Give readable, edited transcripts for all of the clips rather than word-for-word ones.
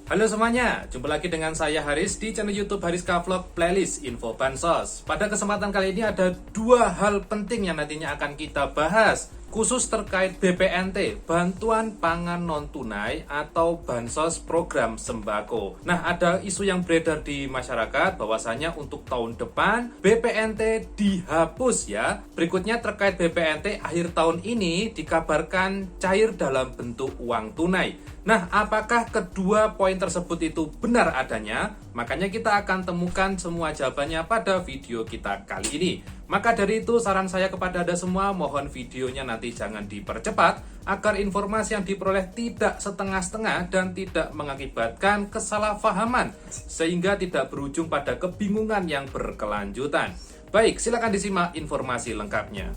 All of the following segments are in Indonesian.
Halo semuanya, jumpa lagi dengan saya Haris di channel YouTube Haris Vlog Playlist Info Bansos. Pada kesempatan kali ini ada dua hal penting yang nantinya akan kita bahas, khusus terkait BPNT, Bantuan Pangan Non-Tunai atau Bansos Program Sembako. Nah, ada isu yang beredar di masyarakat bahwasanya untuk tahun depan BPNT dihapus ya. Berikutnya terkait BPNT akhir tahun ini dikabarkan cair dalam bentuk uang tunai. Nah, apakah kedua poin tersebut itu benar adanya? Makanya kita akan temukan semua jawabannya pada video kita kali ini. Maka dari itu saran saya kepada Anda semua, mohon videonya nanti jangan dipercepat agar informasi yang diperoleh tidak setengah-setengah dan tidak mengakibatkan kesalahpahaman sehingga tidak berujung pada kebingungan yang berkelanjutan. Baik, silakan disimak informasi lengkapnya.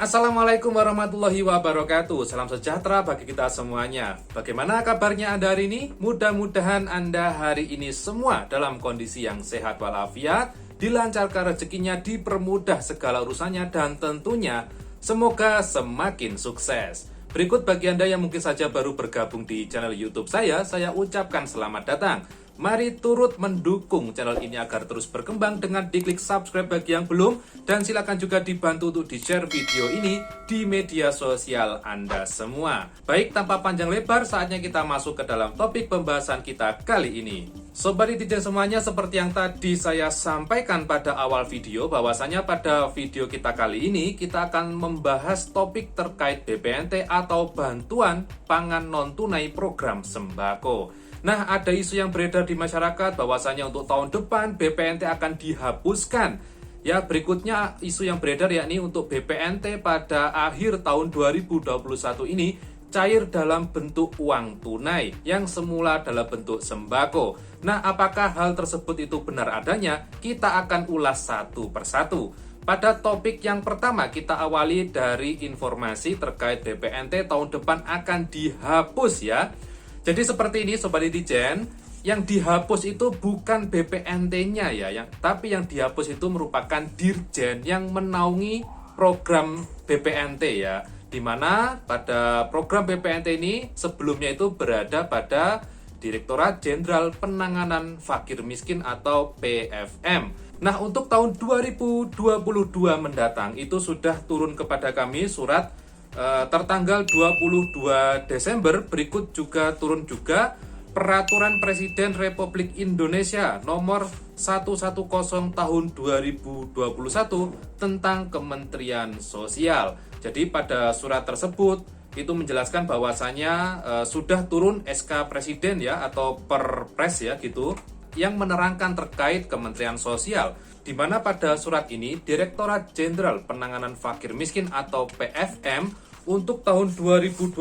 Assalamualaikum warahmatullahi wabarakatuh. Salam sejahtera bagi kita semuanya. Bagaimana kabarnya Anda hari ini? Mudah-mudahan Anda hari ini semua dalam kondisi yang sehat walafiat, dilancarkan rezekinya, dipermudah segala urusannya, dan tentunya semoga semakin sukses. Berikut bagi Anda yang mungkin saja baru bergabung di channel YouTube saya ucapkan selamat datang. Mari turut mendukung channel ini agar terus berkembang dengan diklik subscribe bagi yang belum, dan silakan juga dibantu untuk di-share video ini di media sosial Anda semua. Baik, tanpa panjang lebar, saatnya kita masuk ke dalam topik pembahasan kita kali ini. Sobat netizen semuanya, seperti yang tadi saya sampaikan pada awal video, bahwasanya pada video kita kali ini kita akan membahas topik terkait BPNT atau Bantuan Pangan Non-Tunai Program Sembako. Nah, ada isu yang beredar di masyarakat bahwasanya untuk tahun depan BPNT akan dihapuskan. Ya, berikutnya isu yang beredar yakni untuk BPNT pada akhir tahun 2021 ini cair dalam bentuk uang tunai yang semula dalam bentuk sembako. Nah, apakah hal tersebut itu benar adanya? Kita akan ulas satu persatu. Pada topik yang pertama kita awali dari informasi terkait BPNT tahun depan akan dihapus ya. Jadi seperti ini Sobat netizen, yang dihapus itu bukan BPNT-nya ya, tapi yang dihapus itu merupakan dirjen yang menaungi program BPNT ya. Dimana pada program BPNT ini sebelumnya itu berada pada Direktorat Jenderal Penanganan Fakir Miskin atau PFM. Nah, untuk tahun 2022 mendatang itu sudah turun kepada kami surat tertanggal 22 Desember. Berikut juga turun juga Peraturan Presiden Republik Indonesia nomor 110 tahun 2021 tentang Kementerian Sosial. Jadi pada surat tersebut itu menjelaskan bahwasanya sudah turun SK Presiden ya atau Perpres ya gitu yang menerangkan terkait Kementerian Sosial, di mana pada surat ini Direktorat Jenderal Penanganan Fakir Miskin atau PFM untuk tahun 2022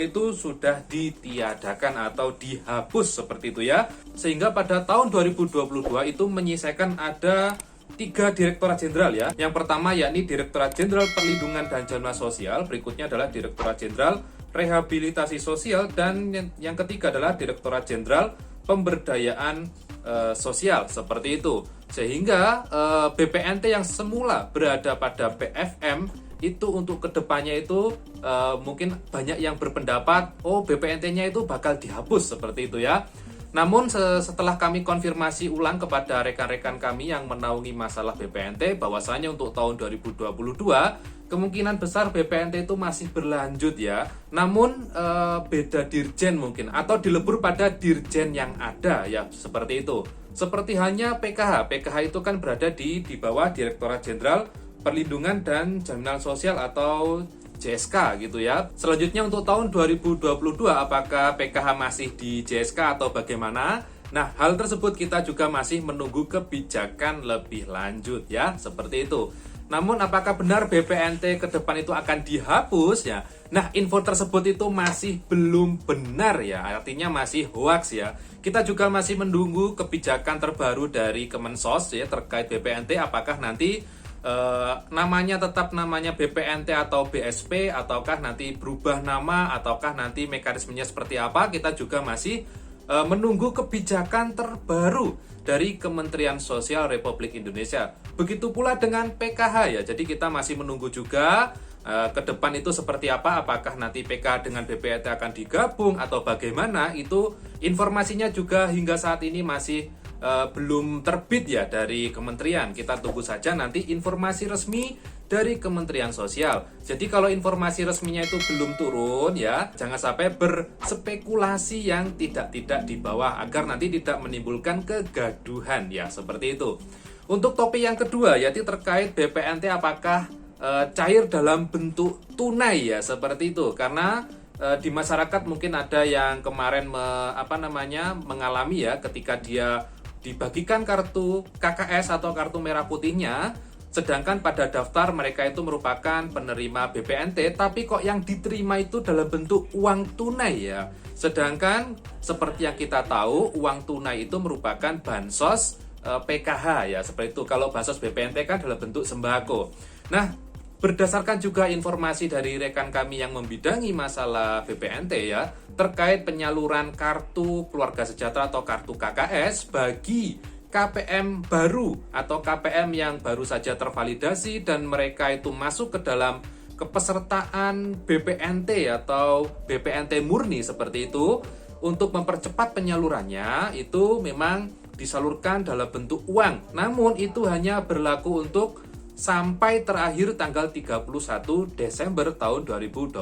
itu sudah ditiadakan atau dihapus seperti itu ya. Sehingga pada tahun 2022 itu menyisakan ada 3 Direktorat Jenderal ya. Yang pertama yakni Direktorat Jenderal Perlindungan dan Jaminan Sosial, berikutnya adalah Direktorat Jenderal Rehabilitasi Sosial, dan yang ketiga adalah Direktorat Jenderal Pemberdayaan Sosial seperti itu. Sehingga BPNT yang semula berada pada PFM itu untuk kedepannya itu mungkin banyak yang berpendapat BPNT-nya itu bakal dihapus seperti itu ya. Namun setelah kami konfirmasi ulang kepada rekan-rekan kami yang menaungi masalah BPNT bahwasanya untuk tahun 2022 kemungkinan besar BPNT itu masih berlanjut ya. Namun beda dirjen mungkin atau dilebur pada dirjen yang ada ya, seperti itu. Seperti hanya PKH. PKH itu kan berada di bawah Direktorat Jenderal Perlindungan dan Jaminan Sosial atau JSK gitu ya. Selanjutnya untuk tahun 2022 apakah PKH masih di JSK atau bagaimana? Nah, hal tersebut kita juga masih menunggu kebijakan lebih lanjut ya, seperti itu. Namun apakah benar BPNT ke depan itu akan dihapus ya? Nah, info tersebut itu masih belum benar ya, artinya masih hoax ya. Kita juga masih menunggu kebijakan terbaru dari Kemensos ya terkait BPNT, apakah nanti namanya tetap namanya BPNT atau BSP, ataukah nanti berubah nama, ataukah nanti mekanismenya seperti apa. Kita juga masih menunggu kebijakan terbaru dari Kementerian Sosial Republik Indonesia. Begitu pula dengan PKH ya. Jadi kita masih menunggu juga ke depan itu seperti apa, apakah nanti PKH dengan BPNT akan digabung atau bagaimana, itu informasinya juga hingga saat ini masih belum terbit ya dari kementerian. Kita tunggu saja nanti informasi resmi dari Kementerian Sosial. Jadi kalau informasi resminya itu belum turun ya, jangan sampai berspekulasi yang tidak di bawah agar nanti tidak menimbulkan kegaduhan ya, seperti itu. Untuk topik yang kedua yaitu terkait BPNT apakah cair dalam bentuk tunai ya, seperti itu. Karena di masyarakat mungkin ada yang kemarin mengalami ya, ketika dia dibagikan kartu KKS atau kartu merah putihnya, sedangkan pada daftar mereka itu merupakan penerima BPNT, tapi kok yang diterima itu dalam bentuk uang tunai ya. Sedangkan seperti yang kita tahu, uang tunai itu merupakan bansos PKH ya, seperti itu. Kalau bansos BPNT kan dalam bentuk sembako. Nah, berdasarkan juga informasi dari rekan kami yang membidangi masalah BPNT ya, terkait penyaluran kartu keluarga sejahtera atau kartu KKS bagi KPM baru atau KPM yang baru saja tervalidasi dan mereka itu masuk ke dalam kepesertaan BPNT atau BPNT murni seperti itu. Untuk mempercepat penyalurannya itu memang disalurkan dalam bentuk uang. Namun itu hanya berlaku untuk sampai terakhir tanggal 31 Desember tahun 2021.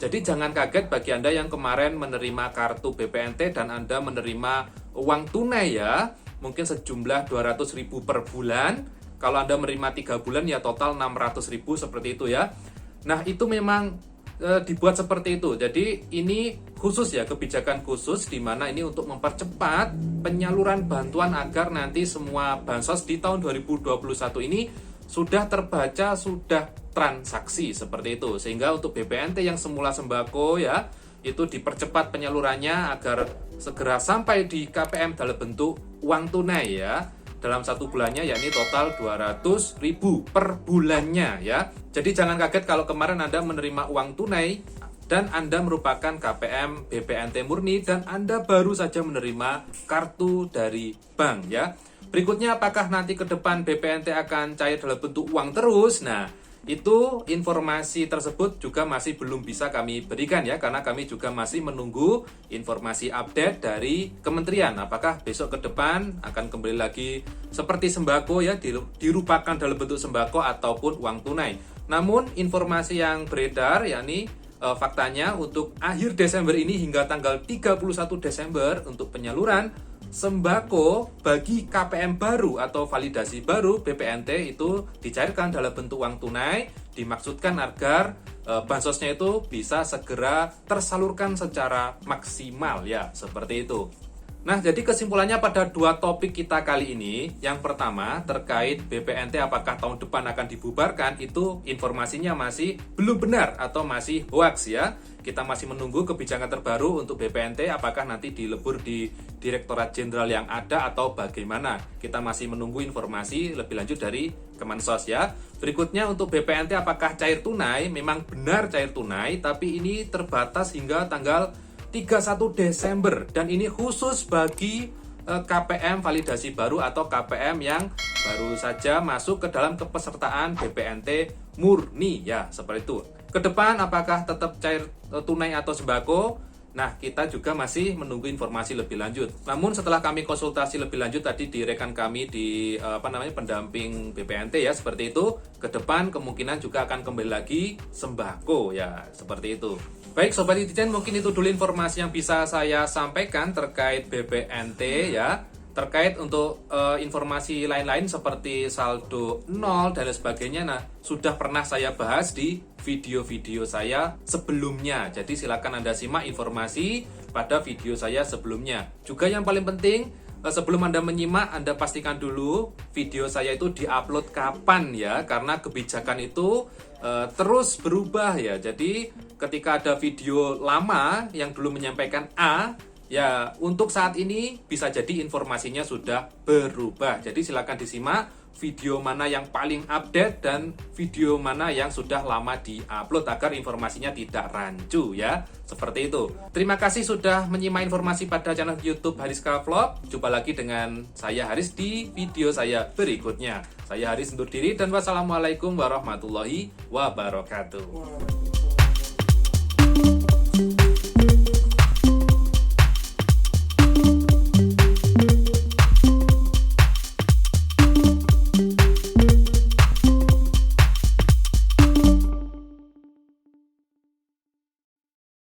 Jadi jangan kaget bagi Anda yang kemarin menerima kartu BPNT dan Anda menerima uang tunai ya, mungkin sejumlah 200.000 per bulan. Kalau Anda menerima 3 bulan ya total 600.000 seperti itu ya. Nah, itu memang dibuat seperti itu. Jadi ini khusus ya, kebijakan khusus di mana ini untuk mempercepat penyaluran bantuan agar nanti semua bansos di tahun 2021 ini sudah terbaca, sudah transaksi seperti itu. Sehingga untuk BPNT yang semula sembako ya, itu dipercepat penyalurannya agar segera sampai di KPM dalam bentuk uang tunai ya. Dalam satu bulannya yakni total 200.000 per bulannya ya. Jadi jangan kaget kalau kemarin Anda menerima uang tunai dan Anda merupakan KPM BPNT murni dan Anda baru saja menerima kartu dari bank ya. Berikutnya, apakah nanti ke depan BPNT akan cair dalam bentuk uang terus? Nah, itu informasi tersebut juga masih belum bisa kami berikan ya, karena kami juga masih menunggu informasi update dari kementerian. Apakah besok ke depan akan kembali lagi seperti sembako ya, dirupakan dalam bentuk sembako ataupun uang tunai. Namun informasi yang beredar yakni faktanya untuk akhir Desember ini hingga tanggal 31 Desember untuk penyaluran sembako bagi KPM baru atau validasi baru BPNT itu dicairkan dalam bentuk uang tunai, dimaksudkan agar bansosnya itu bisa segera tersalurkan secara maksimal ya, seperti itu. Nah, jadi kesimpulannya pada dua topik kita kali ini, yang pertama terkait BPNT apakah tahun depan akan dibubarkan, itu informasinya masih belum benar atau masih hoax ya. Kita masih menunggu kebijakan terbaru untuk BPNT apakah nanti dilebur di Direktorat Jenderal yang ada atau bagaimana. Kita masih menunggu informasi lebih lanjut dari Kemensos ya. Berikutnya untuk BPNT apakah cair tunai, memang benar cair tunai, tapi ini terbatas hingga tanggal 31 Desember dan ini khusus bagi KPM validasi baru atau KPM yang baru saja masuk ke dalam kepesertaan BPNT murni ya, seperti itu. Kedepan apakah tetap cair tunai atau sembako? Nah, kita juga masih menunggu informasi lebih lanjut. Namun setelah kami konsultasi lebih lanjut tadi di rekan kami di pendamping BPNT ya, seperti itu. Kedepan kemungkinan juga akan kembali lagi sembako ya, seperti itu. Baik Sobat Netizen, mungkin itu dulu informasi yang bisa saya sampaikan terkait BPNT ya. Terkait untuk informasi lain-lain seperti saldo nol dan lain sebagainya, nah sudah pernah saya bahas di video-video saya sebelumnya. Jadi silakan Anda simak informasi pada video saya sebelumnya. Juga yang paling penting, sebelum Anda menyimak, Anda pastikan dulu video saya itu diupload kapan ya, karena kebijakan itu terus berubah ya. Jadi ketika ada video lama yang dulu menyampaikan A, Ya, untuk saat ini bisa jadi informasinya sudah berubah. Jadi silakan disimak video mana yang paling update dan video mana yang sudah lama di-upload agar informasinya tidak rancu ya. Seperti itu. Terima kasih sudah menyimak informasi pada channel YouTube Hariska Vlog. Jumpa lagi dengan saya Haris di video saya berikutnya. Saya Haris undur diri dan wassalamualaikum warahmatullahi wabarakatuh.